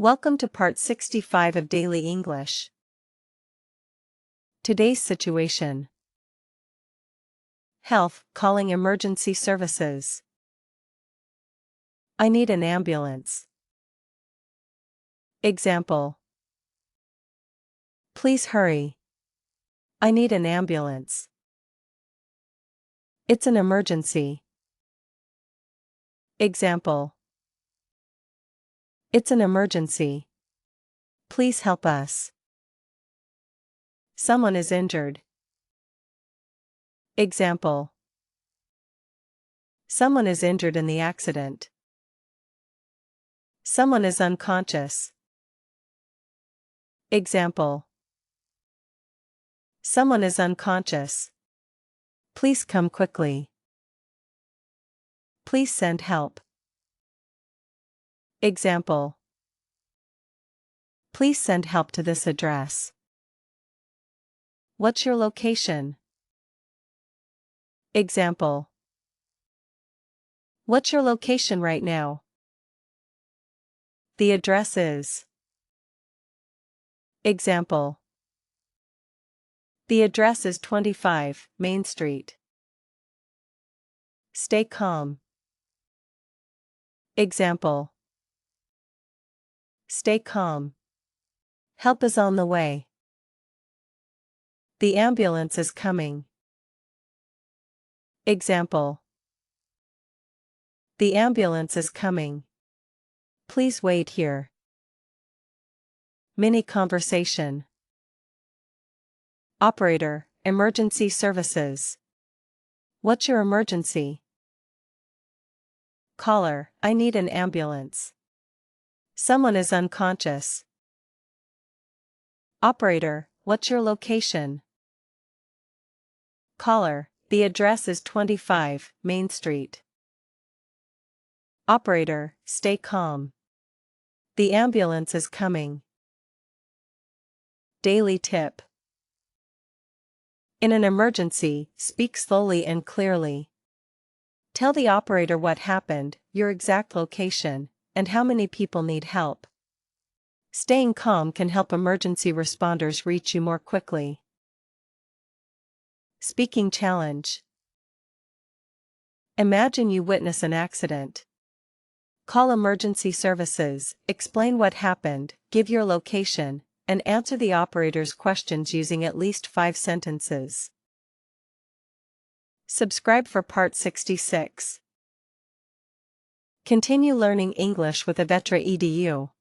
Welcome to part 65 of Daily English. Today's situation. Health, calling emergency services. I need an ambulance. Example. Please hurry. I need an ambulance. It's an emergency. Example. It's an emergency. Please help us. Someone is injured. Example. Someone is injured in the accident. Someone is unconscious. Example. Someone is unconscious. Please come quickly. Please send help. Example. Please send help to this address. What's your location? Example. What's your location right now? The address is. Example. The address is 25 Main Street. Stay calm. Example. Stay calm. Help is on the way. The ambulance is coming. Example. The ambulance is coming. Please wait here. Mini conversation. Operator, emergency services. What's your emergency? Caller, I need an ambulance. Someone is unconscious. Operator, what's your location? Caller, the address is 25 Main Street. Operator, stay calm. The ambulance is coming. Daily tip. In an emergency, speak slowly and clearly. Tell the operator what happened, your exact location, and how many people need help. Staying calm can help emergency responders reach you more quickly. Speaking challenge. Imagine you witness an accident. Call emergency services, explain what happened, give your location, and answer the operator's questions using at least 5 sentences. Subscribe for part 66. Continue learning English with Avetra edu.